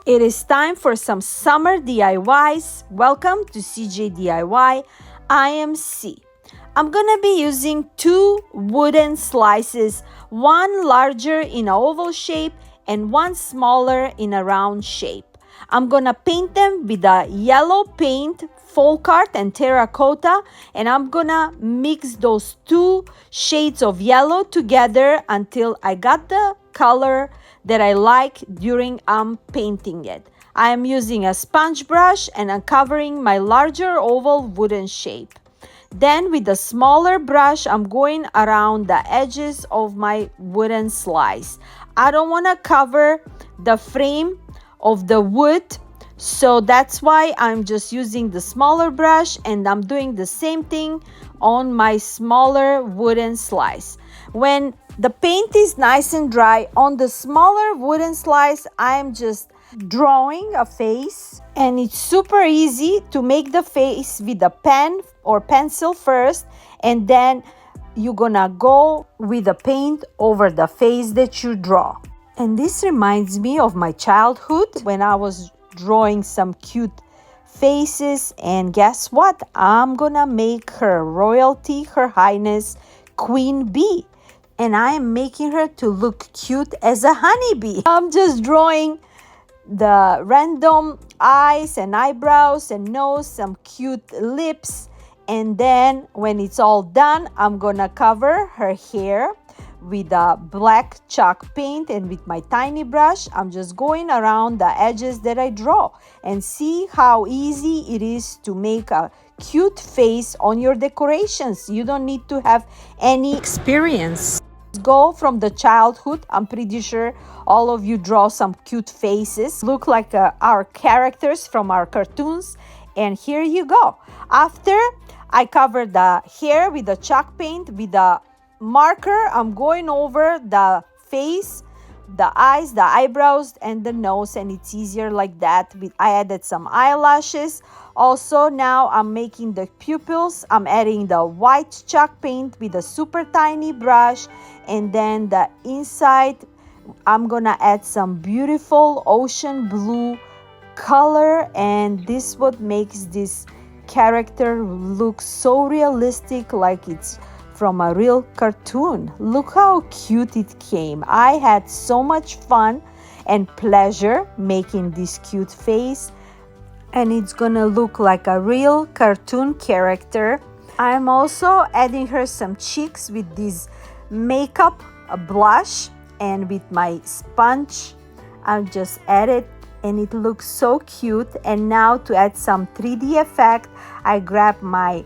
It is time for some summer DIYs. Welcome to CJ DIY. I am C. I'm gonna be using 2 wooden slices, one larger in an oval shape and one smaller in a round shape. I'm gonna paint them with a yellow paint, folk art and terracotta, and I'm gonna mix those 2 shades of yellow together until I got the color that I like during I'm painting it. I am using a sponge brush and I'm covering my larger oval wooden shape. Then with a smaller brush, I'm going around the edges of my wooden slice. I don't want to cover the frame of the wood, so that's why I'm just using the smaller brush, and I'm doing the same thing on my smaller wooden slice. When the paint is nice and dry on the smaller wooden slice, I'm just drawing a face, and it's super easy to make the face with a pen or pencil first, and then you're gonna go with the paint over the face that you draw. And this reminds me of my childhood when I was drawing some cute faces, and guess what? I'm gonna make her royalty, her highness, Queen Bee. And I am making her to look cute as a honeybee. I'm just drawing the random eyes and eyebrows and nose, some cute lips. And then when it's all done, I'm gonna cover her hair with a black chalk paint, and with my tiny brush, I'm just going around the edges that I draw. And see how easy it is to make a cute face on your decorations. You don't need to have any experience. Go from the childhood. I'm pretty sure all of you draw some cute faces, look like our characters from our cartoons. And here you go. After I cover the hair with the chalk paint, with the marker, I'm going over the face, the eyes, the eyebrows, and the nose, and it's easier like that. I added some eyelashes. Also, now I'm making the pupils. I'm adding the white chalk paint with a super tiny brush, and then the inside, I'm gonna add some beautiful ocean blue color, and this what makes this character look so realistic, like it's from a real cartoon. Look how cute it came. I had so much fun and pleasure making this cute face, and it's gonna look like a real cartoon character. I'm also adding her some cheeks with this makeup blush, and with my sponge I just add it, and it looks so cute. And now to add some 3D effect, I grab my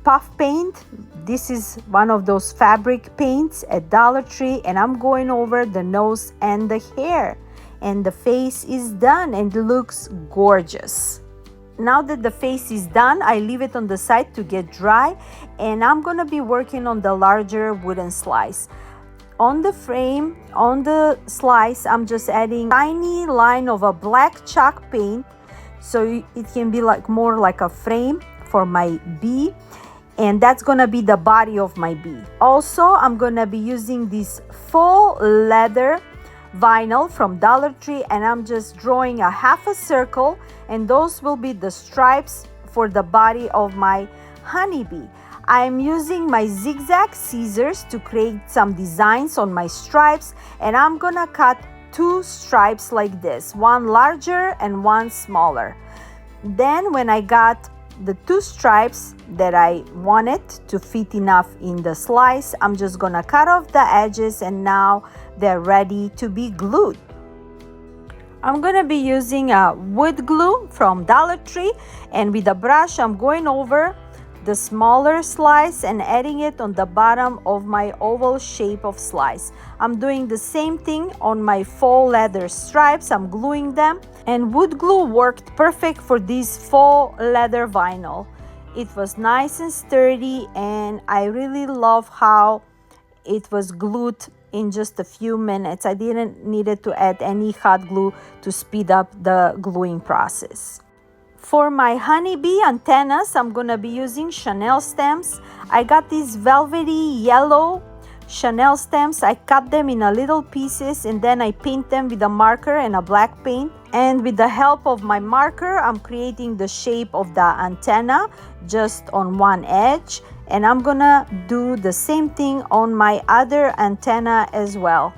puff paint. This is one of those fabric paints at Dollar Tree, and I'm going over the nose and the hair, and the face is done and it looks gorgeous. Now that the face is done, I leave it on the side to get dry, and I'm gonna be working on the larger wooden slice. On the frame, on the slice, I'm just adding tiny line of a black chalk paint, so it can be like more like a frame for my bee, and that's gonna be the body of my bee. Also, I'm gonna be using this faux leather vinyl from Dollar Tree, and I'm just drawing a half a circle, and those will be the stripes for the body of my honeybee. I'm using my zigzag scissors to create some designs on my stripes, and I'm gonna cut 2 stripes like this, one larger and one smaller. Then when I got the 2 stripes that I wanted to fit enough in the slice, I'm just gonna cut off the edges, and now they're ready to be glued. I'm gonna be using a wood glue from Dollar Tree, and with a brush I'm going over the smaller slice and adding it on the bottom of my oval shape of slice. I'm doing the same thing on my faux leather stripes. I'm gluing them, and wood glue worked perfect for this faux leather vinyl. It was nice and sturdy, and I really love how it was glued in just a few minutes. I didn't need to add any hot glue to speed up the gluing process. For my honeybee antennas, I'm gonna be using Chanel stems. I got this velvety yellow Chanel stamps. I cut them in a little pieces and then I paint them with a marker and a black paint. And with the help of my marker, I'm creating the shape of the antenna just on one edge. And I'm gonna do the same thing on my other antenna as well.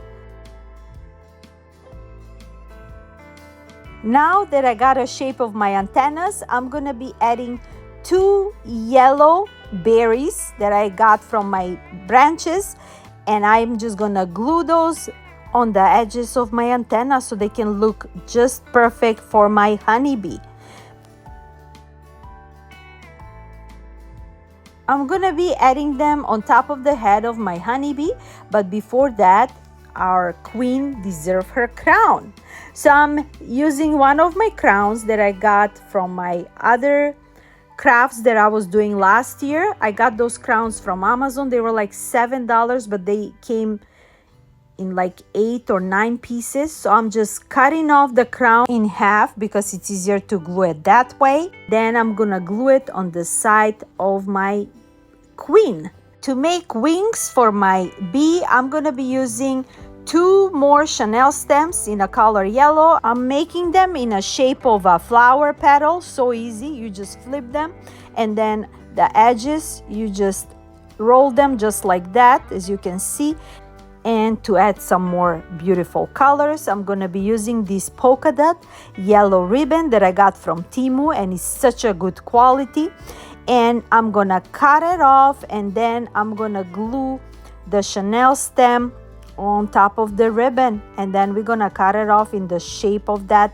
Now that I got a shape of my antennas, I'm gonna be adding 2 yellow berries that I got from my branches, and I'm just gonna glue those on the edges of my antenna so they can look just perfect for my honeybee. I'm gonna be adding them on top of the head of my honeybee, but before that, our queen deserves her crown. So I'm using one of my crowns that I got from my other crafts that I was doing last year. I got those crowns from Amazon. They were like $7, but they came in like 8 or 9 pieces. So I'm just cutting off the crown in half because it's easier to glue it that way. Then I'm gonna glue it on the side of my queen. To make wings for my bee, I'm gonna be using 2 more Chanel stamps in a color yellow. I'm making them in a shape of a flower petal. So easy, you just flip them, and then the edges, you just roll them just like that, as you can see. And to add some more beautiful colors, I'm gonna be using this polka dot yellow ribbon that I got from Temu, and it's such a good quality. And I'm gonna cut it off, and then I'm gonna glue the Chanel stem on top of the ribbon, and then we're gonna cut it off in the shape of that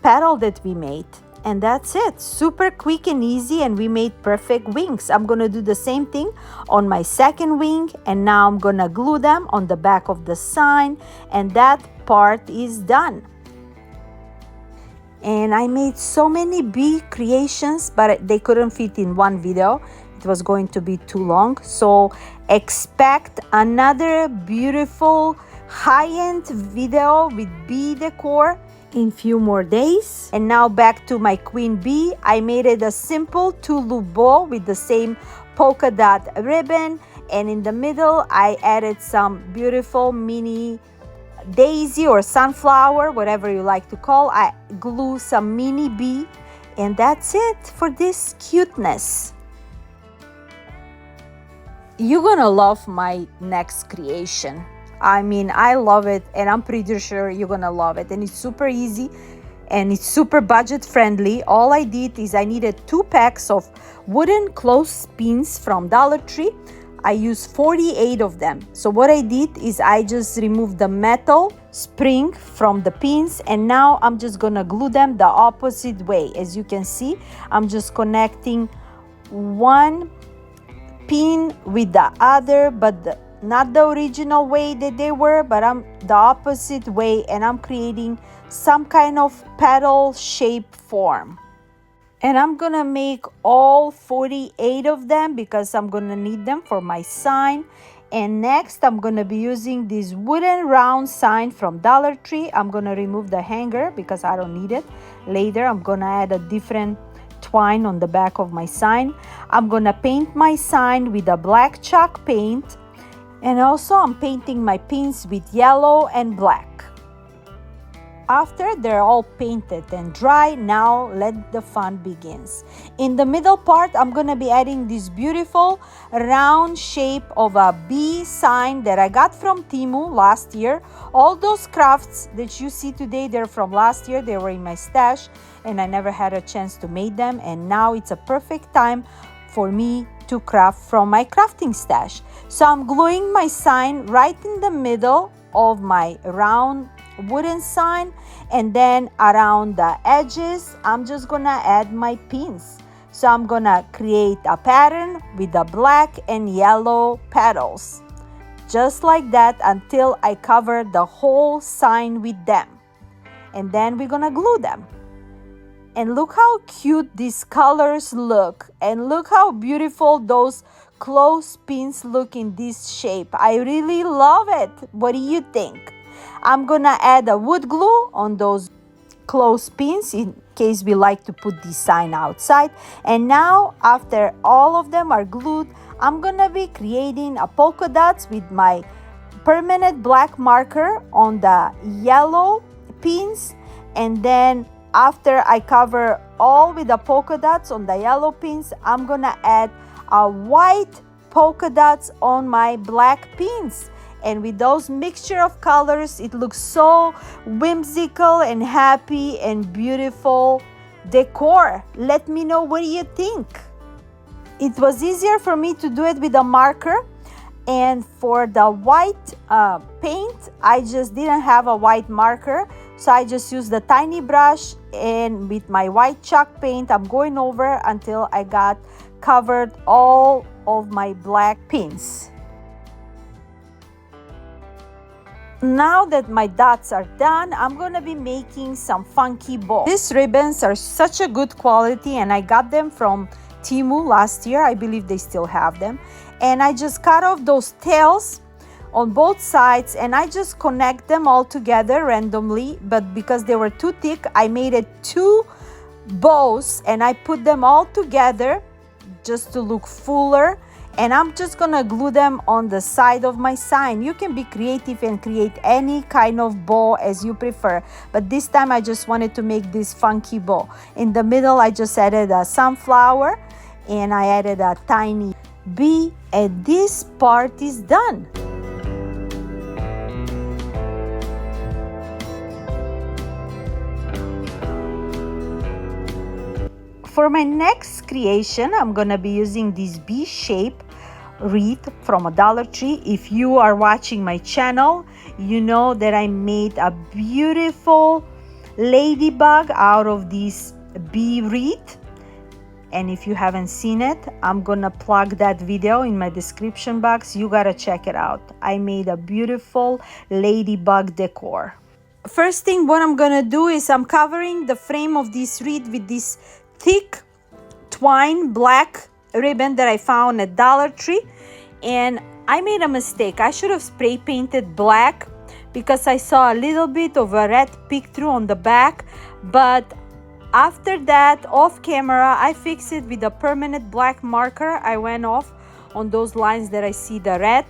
petal that we made. And that's it. Super quick and easy, and we made perfect wings. I'm gonna do the same thing on my second wing, and now I'm gonna glue them on the back of the sign, and that part is done. And I made so many bee creations, but they couldn't fit in one video. It was going to be too long. So expect another beautiful high-end video with bee decor in few more days. And now back to my queen bee. I made it a simple two-loop bow with the same polka dot ribbon, and in the middle I added some beautiful mini daisy or sunflower, whatever you like to call. I glue some mini bee, and that's it for this cuteness. You're gonna love my next creation. I mean, I love it, and I'm pretty sure you're gonna love it. And it's super easy, and it's super budget friendly. All I did is I needed 2 packs of wooden clothespins from Dollar Tree. I used 48 of them. So what I did is I just removed the metal spring from the pins, and now I'm just gonna glue them the opposite way. As you can see, I'm just connecting one pin with the other, but not the original way that they were, but I'm the opposite way, and I'm creating some kind of petal shape form. And I'm gonna make all 48 of them because I'm gonna need them for my sign. And next, I'm gonna be using this wooden round sign from Dollar Tree. I'm gonna remove the hanger because I don't need it. Later, I'm gonna add a different twine on the back of my sign. I'm gonna paint my sign with a black chalk paint, and also I'm painting my pins with yellow and black. After they're all painted and dry, now let the fun begins. In the middle part, I'm gonna be adding this beautiful round shape of a bee sign that I got from Temu last year. All those crafts that you see today, they're from last year. They were in my stash, and I never had a chance to make them. And now it's a perfect time for me to craft from my crafting stash. So I'm gluing my sign right in the middle of my round wooden sign, and then around the edges I'm just gonna add my pins. So I'm gonna create a pattern with the black and yellow petals, just like that, until I cover the whole sign with them, and then we're gonna glue them. And look how cute these colors look, and look how beautiful those clothespins look in this shape. I really love it. What do you think? I'm gonna add a wood glue on those clothespins in case we like to put this sign outside. And now after all of them are glued, I'm gonna be creating a polka dots with my permanent black marker on the yellow pins. And then after I cover all with the polka dots on the yellow pins, I'm gonna add a white polka dots on my black pins. And with those mixture of colors, it looks so whimsical and happy and beautiful decor. Let me know, what do you think? It was easier for me to do it with a marker. And for the white paint, I just didn't have a white marker. So I just used the tiny brush, and with my white chalk paint, I'm going over until I got covered all of my black pins. Now that my dots are done, I'm gonna be making some funky bows. These ribbons are such a good quality, and I got them from Temu last year. I believe they still have them. And I just cut off those tails on both sides, and I just connect them all together randomly. But because they were too thick, I made it 2 bows, and I put them all together just to look fuller. And I'm just gonna glue them on the side of my sign. You can be creative and create any kind of bow as you prefer, but this time I just wanted to make this funky bow. In the middle, I just added a sunflower, and I added a tiny bee, and this part is done. For my next creation, I'm gonna be using this bee shape wreath from a Dollar Tree. If you are watching my channel, you know that I made a beautiful ladybug out of this bee wreath. And if you haven't seen it, I'm gonna plug that video in my description box. You gotta check it out. I made a beautiful ladybug decor. First thing, what I'm gonna do is I'm covering the frame of this wreath with this thick twine black ribbon that I found at Dollar Tree. And I made a mistake. I should have spray painted black because I saw a little bit of a red peek through on the back. But after that, off camera, I fixed it with a permanent black marker. I went off on those lines that I see the red.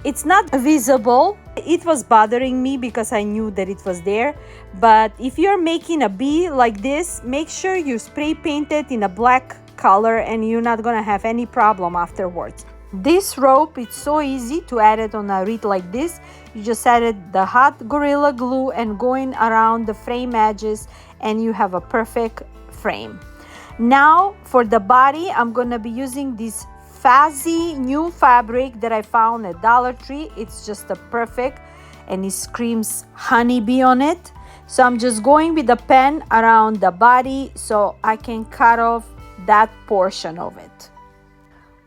It's not visible. It was bothering me because I knew that it was there. But if you're making a bee like this, make sure you spray paint it in a black color, and you're not gonna have any problem afterwards. This rope, it's so easy to add it on a wreath like this. You just added the hot Gorilla Glue and going around the frame edges, and you have a perfect frame. Now for the body, I'm gonna be using this fuzzy new fabric that I found at Dollar Tree. It's just a perfect, and it screams honeybee on it. So I'm just going with the pen around the body so I can cut off that portion of it.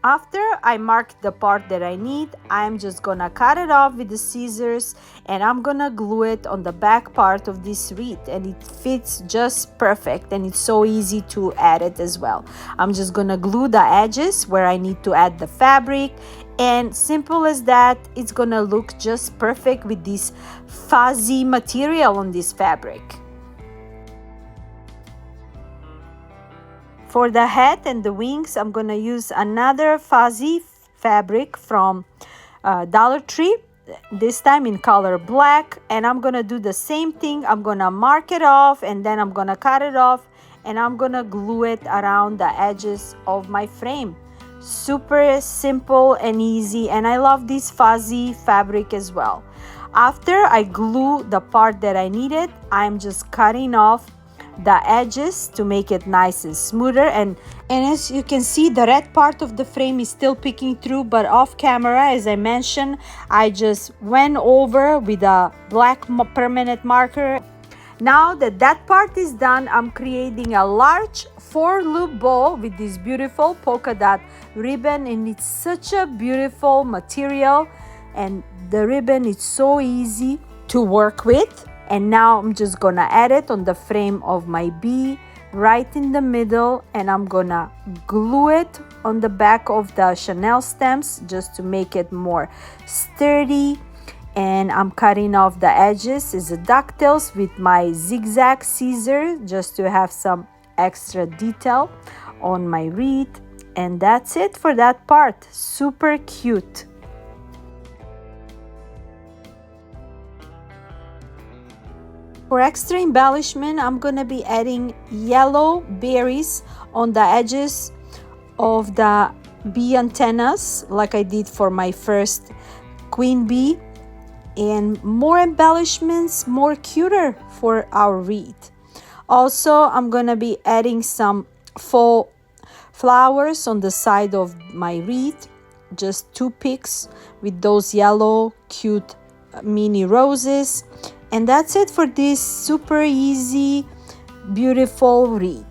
After I mark the part that I need, I'm just gonna cut it off with the scissors, and I'm gonna glue it on the back part of this wreath, and it fits just perfect, and it's so easy to add it as well. I'm just gonna glue the edges where I need to add the fabric, and simple as that. It's gonna look just perfect with this fuzzy material on this fabric. For the head and the wings, I'm gonna use another fuzzy fabric from Dollar Tree, this time in color black, and I'm gonna do the same thing. I'm gonna mark it off, and then I'm gonna cut it off, and I'm gonna glue it around the edges of my frame. Super simple and easy, and I love this fuzzy fabric as well. After I glue the part that I needed, I'm just cutting off the edges to make it nice and smoother, and as you can see, the red part of the frame is still peeking through, but off camera, as I mentioned, I just went over with a black permanent marker. Now that that part is done, I'm creating a large 4-loop bow with this beautiful polka dot ribbon, and it's such a beautiful material, and the ribbon is so easy to work with. And now I'm just gonna add it on the frame of my bee right in the middle, and I'm gonna glue it on the back of the Chanel stems just to make it more sturdy. and I'm cutting off the edges as a ducktails with my zigzag scissor just to have some extra detail on my wreath. And that's it for that part. Super cute. For extra embellishment, I'm gonna be adding yellow berries on the edges of the bee antennas like I did for my first queen bee, and more embellishments, more cuter for our wreath. Also, I'm gonna be adding some faux flowers on the side of my wreath, just 2 picks with those yellow cute mini roses. And that's it for this super easy, beautiful wreath.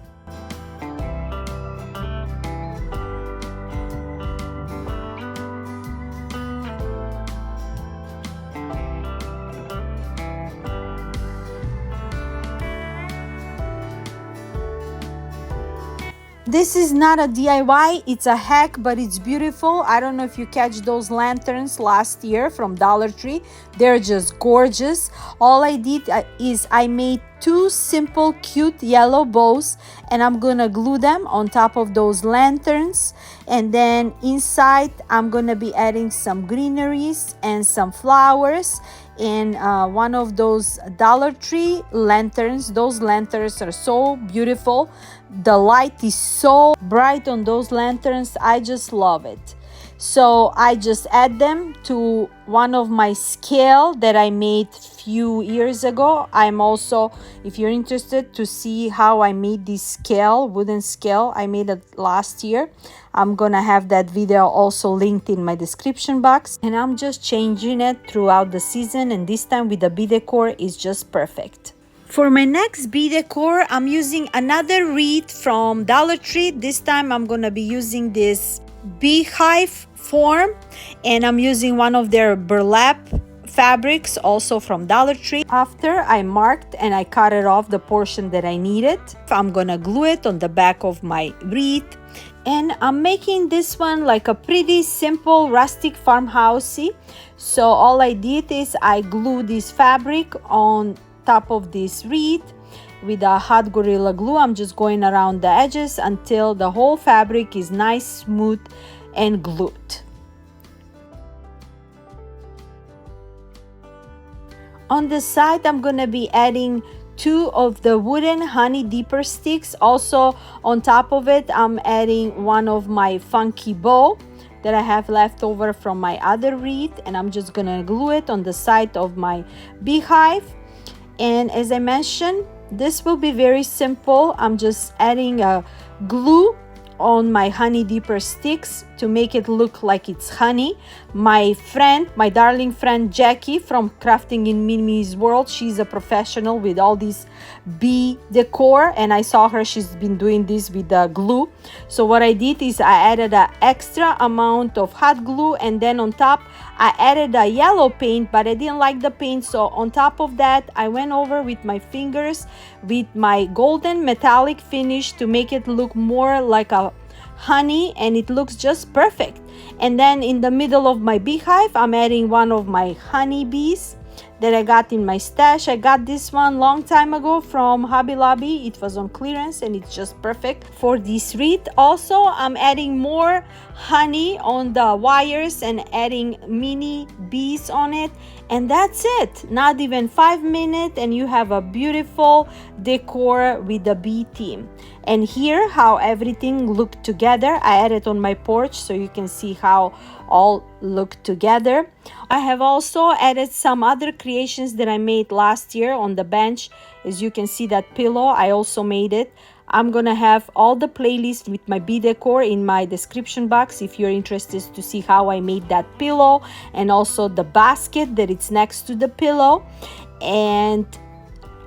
This is not a DIY, it's a hack, but it's beautiful. I don't know if you catch those lanterns last year from Dollar Tree. They're just gorgeous. All I did is I made 2 simple cute yellow bows, and I'm gonna glue them on top of those lanterns. And then inside I'm gonna be adding some greeneries and some flowers in one of those Dollar Tree lanterns. Those lanterns are so beautiful. The light is so bright on those lanterns. I just love it. So I just add them to one of my scale that I made few years ago. I'm also, if you're interested to see how I made this scale, wooden scale, I made it last year. I'm gonna have that video also linked in my description box. And I'm just changing it throughout the season, and this time with the Bee Decor is just perfect. For my next Bee Decor, I'm using another wreath from Dollar Tree. This time I'm gonna be using this beehive form, and I'm using one of their burlap fabrics also from Dollar Tree. After I marked and I cut it off the portion that I needed, I'm gonna glue it on the back of my wreath. And I'm making this one like a pretty simple rustic farmhousey. So all I did is I glued this fabric on top of this wreath with a hot Gorilla Glue. I'm just going around the edges until the whole fabric is nice, smooth, and glued. On the side, I'm gonna be adding 2 of the wooden honey dipper sticks. Also on top of it, I'm adding one of my funky bow that I have left over from my other wreath, and I'm just gonna glue it on the side of my beehive. And as I mentioned, this will be very simple. I'm just adding a glue on my honey dipper sticks to make it look like it's honey. My friend, my darling friend Jackie from Crafting in Mimi's World, she's a professional with all these bee decor, and I saw her, she's been doing this with the glue. So what I did is I added an extra amount of hot glue, and then on top I added a yellow paint, but I didn't like the paint, so on top of that I went over with my fingers with my golden metallic finish to make it look more like a honey, and it looks just perfect. And then in the middle of my beehive, I'm adding one of my honey bees that I got in my stash. I got this one long time ago from Hobby Lobby. It was on clearance and it's just perfect for this wreath. Also, I'm adding more honey on the wires and adding mini bees on it, and that's it. Not even 5 minutes and you have a beautiful decor with the bee theme. And here how everything looked together. I added on my porch so you can see how all look together. I have also added some other creations that I made last year on the bench. As you can see, that pillow, I also made it. I'm gonna have all the playlists with my Bee Decor in my description box if you're interested to see how I made that pillow, and also the basket that it's next to the pillow. And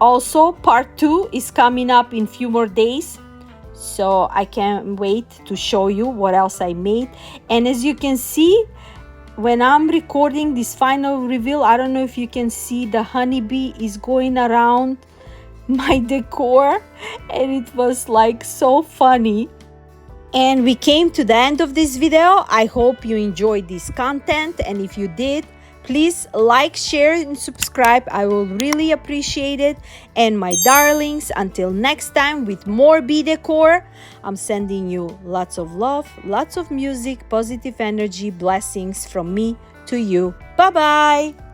also part 2 is coming up in few more days, so I can't wait to show you what else I made. And as you can see, when I'm recording this final reveal, I don't know if you can see, the honeybee is going around my decor, and it was like so funny. And we came to the end of this video. I hope you enjoyed this content, and if you did, Please like, share, and subscribe. I will really appreciate it. And my darlings, until next time with more Bee Decor, I'm sending you lots of love, lots of music, positive energy, blessings from me to you. Bye-bye.